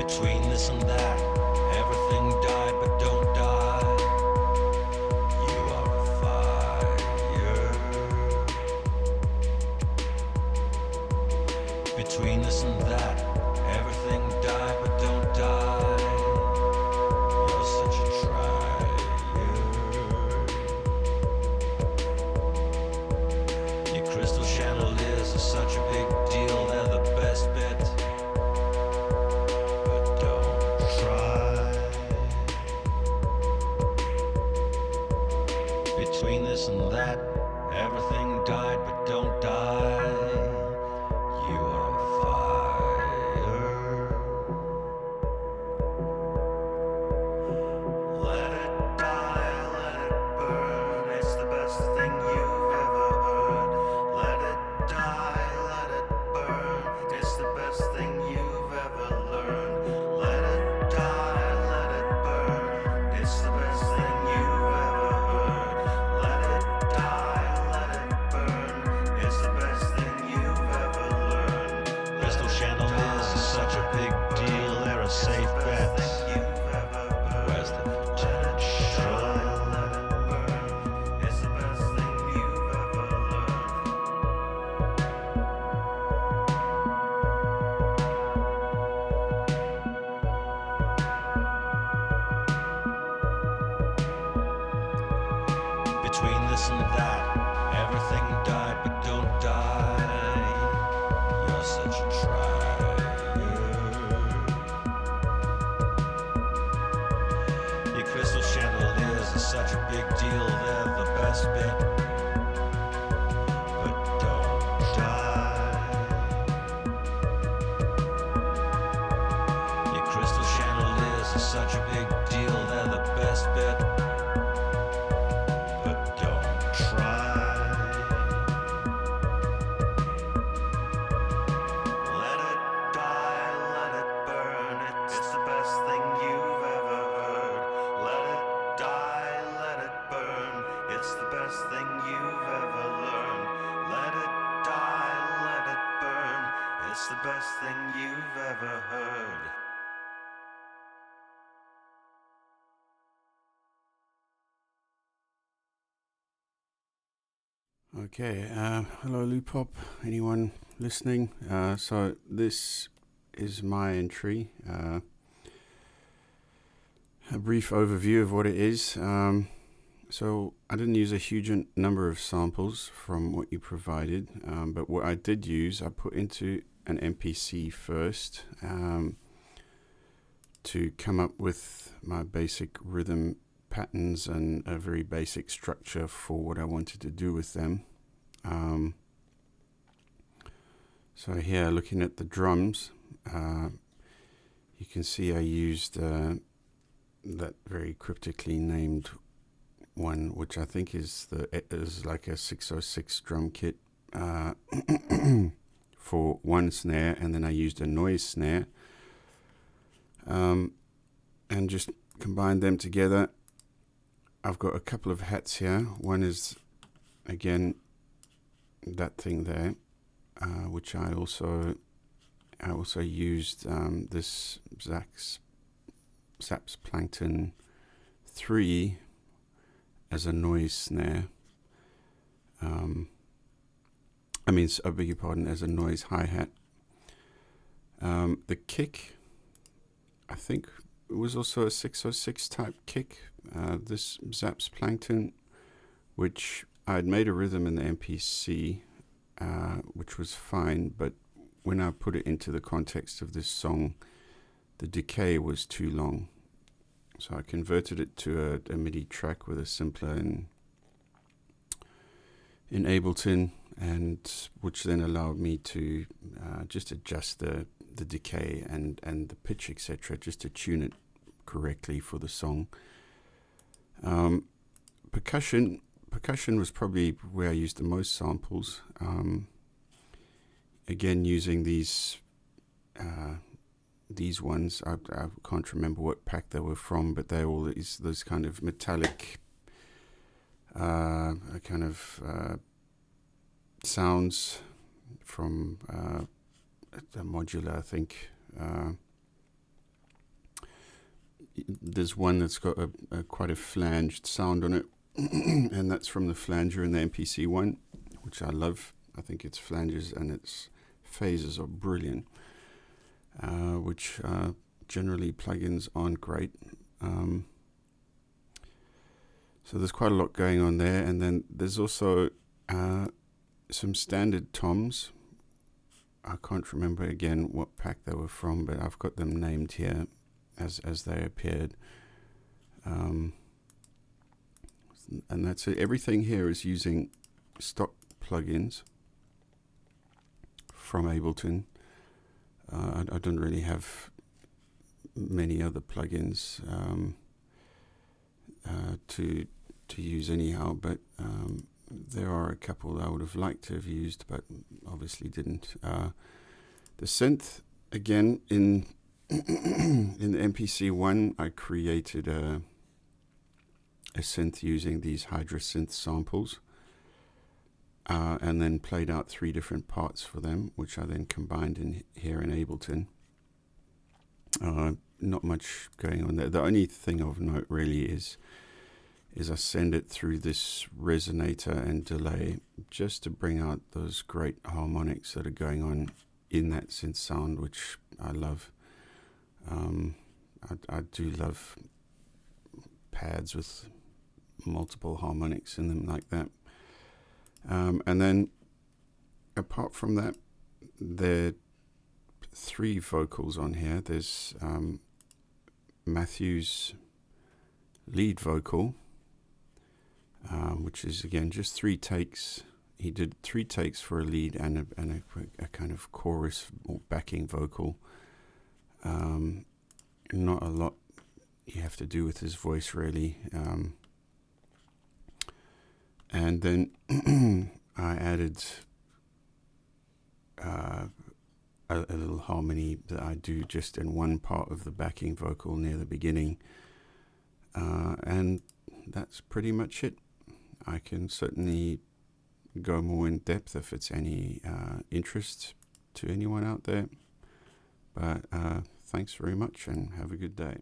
Between this and that, everything died but don't die. You are a fire. Between this and that, everything died but don't die. You're such a trier. Your crystal chandeliers are such a big deal, they're the best bit. Between this and that, everything died but don't die. You are on fire. Let it die, let it burn. It's the best thing you've ever heard. Let it die, let it burn. It's the best thing you've ever learned. Let it die, let it burn. It's the best thing you've ever heard. Let it die, let it burn. It's the best thing you've ever learned. Crystal chandeliers are such a big deal, they're a safe bet. Where's the potential? Let it burn. It's the best thing you've ever learned. Between this and that, everything died but don't die. You're such a trier. Your crystal chandeliers are such a big deal, they're the best bit. But don't die. Your crystal chandeliers are such a big deal, they're the best bit. But don't try. Let it die, let it burn. It's the best thing you've ever heard. Let it die, let it burn. It's the best thing you've ever learned. Let it die, let it burn. It's the best thing you've ever heard. Okay, hello Loopop, anyone listening? So this is my entry, a brief overview of what it is. So I didn't use a huge number of samples from what you provided, but what I did use, I put into an MPC first to come up with my basic rhythm patterns and a very basic structure for what I wanted to do with them. So here, looking at the drums, you can see I used that very cryptically named one, which I think is like a 606 drum kit for one snare, and then I used a noise snare and just combined them together. I've got a couple of hats here. One is, again, that thing there, which I also used this Zapp's Plankton 3 as a noise snare. I beg your pardon, as a noise hi-hat. The kick, I think, was also a 606 type kick. This Zapp's Plankton, which I'd made a rhythm in the MPC, which was fine, but when I put it into the context of this song, the decay was too long. So I converted it to a MIDI track with a simpler in Ableton, and which then allowed me to just adjust the decay and the pitch, etc., just to tune it correctly for the song. Percussion was probably where I used the most samples. Again, using these ones, I can't remember what pack they were from, but they're all those kind of metallic sounds from a modular, I think. there's one that's got a quite a flanged sound on it, and that's from the flanger in the MPC one, which I love. I think its flanges and its phases are brilliant, which generally plugins aren't great. So there's quite a lot going on there, and then there's also some standard toms. I can't remember again what pack they were from, but I've got them named here as they appeared. And that's it. Everything here is using stock plugins from Ableton. I don't really have many other plugins to use anyhow, but there are a couple that I would have liked to have used, but obviously didn't. The synth, again, in in the MPC one, I created a synth using these Hydra synth samples, and then played out 3 different parts for them, which I then combined in here in Ableton. Not much going on there. The only thing of note really is I send it through this resonator and delay just to bring out those great harmonics that are going on in that synth sound, which I love. I do love pads with multiple harmonics in them like that. And then apart from that, there are 3 vocals on here. There's Matthew's lead vocal, which is again just 3 takes. He did 3 takes for a lead and a kind of chorus or backing vocal. Not a lot you have to do with his voice really. And then I added a little harmony that I do just in one part of the backing vocal near the beginning. And that's pretty much it. I can certainly go more in depth if it's any interest to anyone out there. But thanks very much and have a good day.